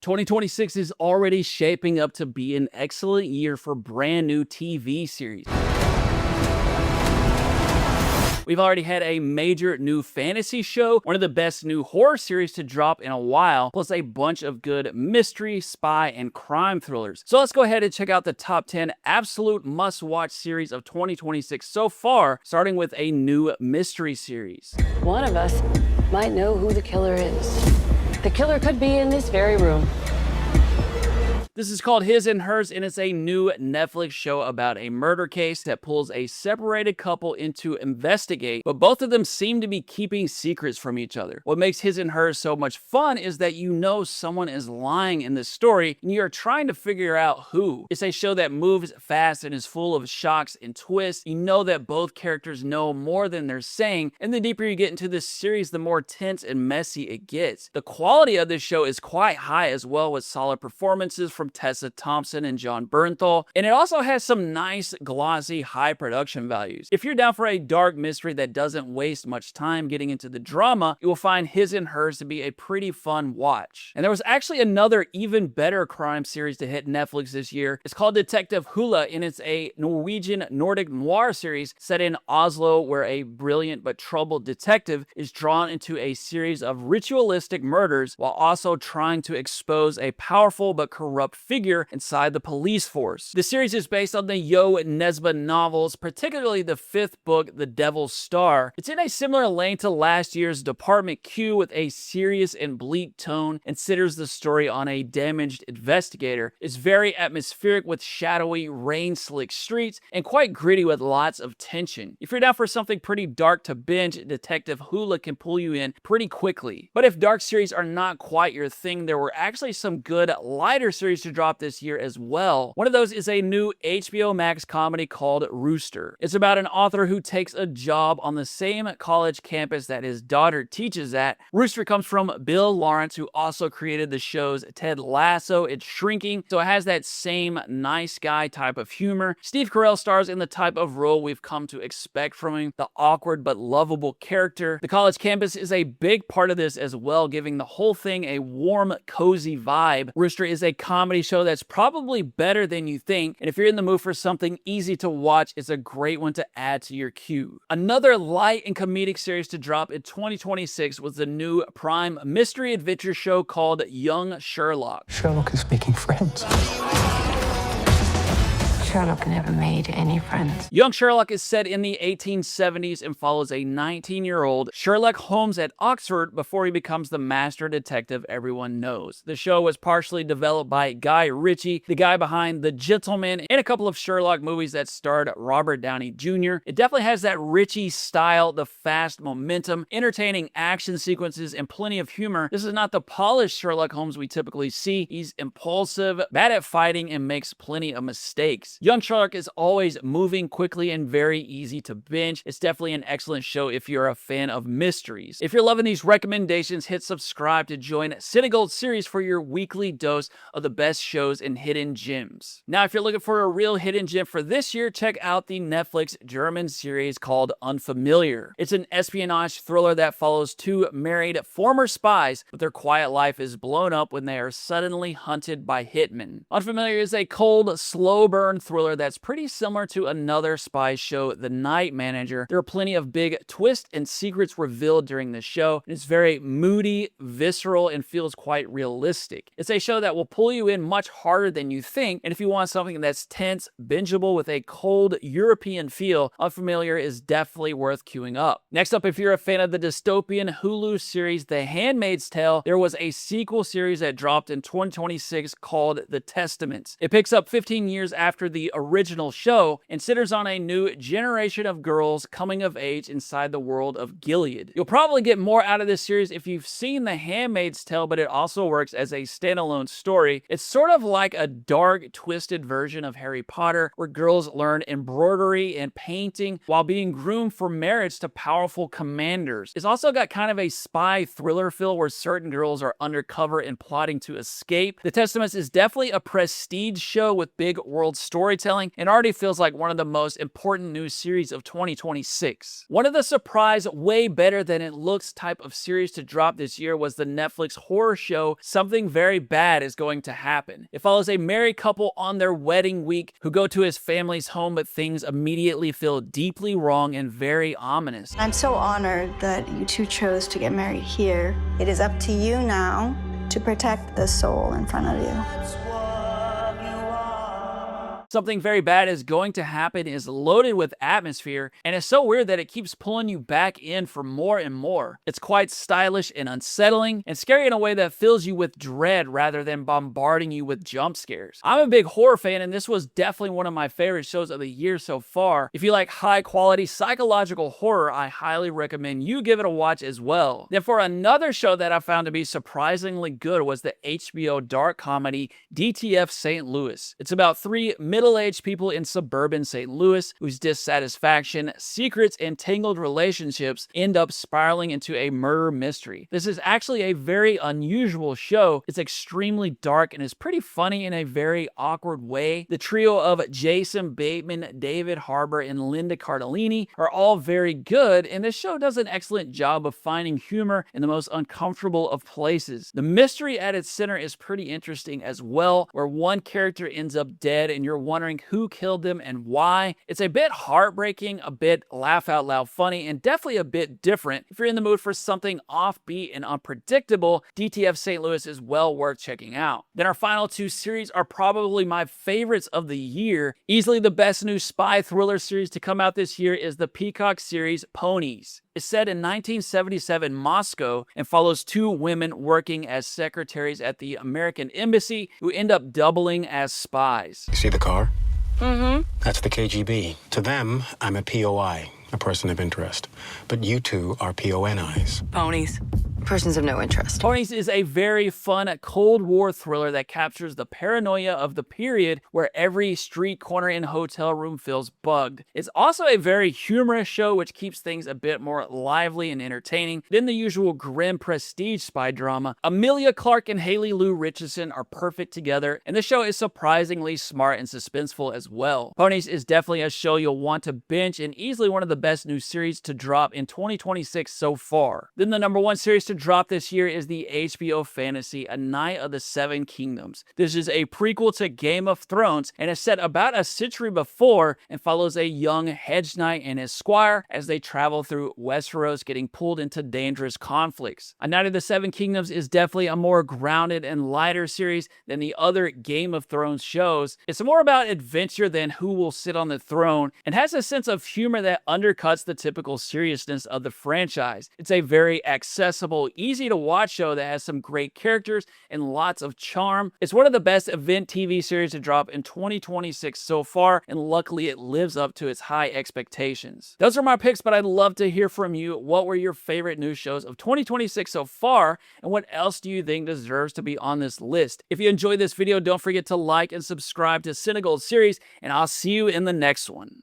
2026 is already shaping up to be an excellent year for brand new TV series. We've already had a major new fantasy show, one of the best new horror series to drop in a while, plus a bunch of good mystery, spy, and crime thrillers. So let's go ahead and check out the top 10 absolute must-watch series of 2026 so far, starting with a new mystery series. One of us might know who the killer is. The killer could be in this very room. This is called His and Hers, and it's a new Netflix show about a murder case that pulls a separated couple in to investigate, but both of them seem to be keeping secrets from each other. What makes His and Hers so much fun is that you know someone is lying in this story, and you're trying to figure out who. It's a show that moves fast and is full of shocks and twists. You know that both characters know more than they're saying, and the deeper you get into this series, the more tense and messy it gets. The quality of this show is quite high as well, with solid performances from Tessa Thompson and John Bernthal, and it also has some nice, glossy, high production values. If you're down for a dark mystery that doesn't waste much time getting into the drama, you will find His and Hers to be a pretty fun watch. And there was actually another even better crime series to hit Netflix this year. It's called Detective Hula, and it's a Norwegian Nordic noir series set in Oslo, where a brilliant but troubled detective is drawn into a series of ritualistic murders while also trying to expose a powerful but corrupt figure inside the police force. The series is based on the Nesbo novels, particularly the fifth book, The Devil's Star. It's in a similar lane to last year's Department Q, with a serious and bleak tone, and centers the story on a damaged investigator. It's very atmospheric with shadowy, rain-slick streets, and quite gritty with lots of tension. If you're down for something pretty dark to binge, Detective Hula can pull you in pretty quickly. But if dark series are not quite your thing, there were actually some good lighter series to drop this year as well. One of those is a new HBO Max comedy called Rooster. It's about an author who takes a job on the same college campus that his daughter teaches at. Rooster comes from Bill Lawrence, who also created the shows Ted Lasso and Shrinking, so it has that same nice guy type of humor. Steve Carell stars in the type of role we've come to expect from him, the awkward but lovable character. The college campus is a big part of this as well, giving the whole thing a warm, cozy vibe. Rooster is a comedy show that's probably better than you think, and if you're in the mood for something easy to watch, it's a great one to add to your queue. Another light and comedic series to drop in 2026 was the new Prime mystery adventure show called Young Sherlock. Sherlock is making friends. Sherlock never made any friends. Young Sherlock is set in the 1870s and follows a 19-year-old Sherlock Holmes at Oxford before he becomes the master detective everyone knows. The show was partially developed by Guy Ritchie, the guy behind The Gentleman, and a couple of Sherlock movies that starred Robert Downey Jr. It definitely has that Ritchie style, the fast momentum, entertaining action sequences, and plenty of humor. This is not the polished Sherlock Holmes we typically see. He's impulsive, bad at fighting, and makes plenty of mistakes. Young Sherlock is always moving quickly and very easy to binge. It's definitely an excellent show if you're a fan of mysteries. If you're loving these recommendations, hit subscribe to join CineGold series for your weekly dose of the best shows and hidden gems. Now, if you're looking for a real hidden gem for this year, check out the Netflix German series called Unfamiliar. It's an espionage thriller that follows two married former spies, but their quiet life is blown up when they are suddenly hunted by hitmen. Unfamiliar is a cold, slow burn thriller that's pretty similar to another spy show, The Night Manager. There are plenty of big twists and secrets revealed during the show, and it's very moody, visceral, and feels quite realistic. It's a show that will pull you in much harder than you think, and if you want something that's tense, bingeable with a cold European feel, Unfamiliar is definitely worth queuing up. Next up, if you're a fan of the dystopian Hulu series The Handmaid's Tale, there was a sequel series that dropped in 2026 called The Testaments. It picks up 15 years after the original show and centers on a new generation of girls coming of age inside the world of Gilead. You'll probably get more out of this series if you've seen The Handmaid's Tale, but it also works as a standalone story. It's sort of like a dark, twisted version of Harry Potter, where girls learn embroidery and painting while being groomed for marriage to powerful commanders. It's also got kind of a spy thriller feel where certain girls are undercover and plotting to escape. The Testaments is definitely a prestige show with big world story storytelling and already feels like one of the most important new series of 2026. One of the surprise, way better than it looks type of series to drop this year was the Netflix horror show Something Very Bad Is Going to Happen. It follows a married couple on their wedding week who go to his family's home, but things immediately feel deeply wrong and very ominous. I'm so honored that you two chose to get married here. It is up to you now to protect the soul in front of you. Something Very Bad Is Going to Happen is loaded with atmosphere, and it's so weird that it keeps pulling you back in for more and more. It's quite stylish and unsettling, and scary in a way that fills you with dread rather than bombarding you with jump scares. I'm a big horror fan, and this was definitely one of my favorite shows of the year so far. If you like high-quality psychological horror, I highly recommend you give it a watch as well. Then for another show that I found to be surprisingly good was the HBO dark comedy DTF St. Louis. It's about three middle-aged people in suburban St. Louis whose dissatisfaction, secrets, and tangled relationships end up spiraling into a murder mystery. This is actually a very unusual show. It's extremely dark and is pretty funny in a very awkward way. The trio of Jason Bateman, David Harbour, and Linda Cardellini are all very good, and this show does an excellent job of finding humor in the most uncomfortable of places. The mystery at its center is pretty interesting as well, where one character ends up dead and you're wondering who killed them and why. It's a bit heartbreaking, a bit laugh out loud funny, and definitely a bit different. If you're in the mood for something offbeat and unpredictable, DTF St. Louis is well worth checking out. Then our final two series are probably my favorites of the year. Easily the best new spy thriller series to come out this year is the Peacock series Ponies. It's set in 1977 Moscow and follows two women working as secretaries at the American Embassy who end up doubling as spies. You see the car? Mm-hmm. That's the KGB. To them, I'm a POI, a person of interest. But you two are PONIs. Ponies. Persons of no interest. Ponies is a very fun Cold War thriller that captures the paranoia of the period where every street corner and hotel room feels bugged. It's also a very humorous show which keeps things a bit more lively and entertaining than the usual grim prestige spy drama. Emilia Clarke and Haley Lou Richardson are perfect together, and the show is surprisingly smart and suspenseful as well. Ponies is definitely a show you'll want to binge and easily one of the best new series to drop in 2026 so far. Then the number one series to drop this year is the HBO fantasy A Night of the Seven Kingdoms. This is a prequel to Game of Thrones and is set about a century before and follows a young hedge knight and his squire as they travel through Westeros, getting pulled into dangerous conflicts. A Night of the Seven Kingdoms is definitely a more grounded and lighter series than the other Game of Thrones shows. It's more about adventure than who will sit on the throne and has a sense of humor that undercuts the typical seriousness of the franchise. It's a very accessible, easy to watch show that has some great characters and lots of charm. It's one of the best event TV series to drop in 2026 so far, and luckily it lives up to its high expectations. Those are my picks, but I'd love to hear from you. What were your favorite news shows of 2026 so far, and what else do you think deserves to be on this list? If you enjoyed this video, don't forget to like and subscribe to CineGold series, and I'll see you in the next one.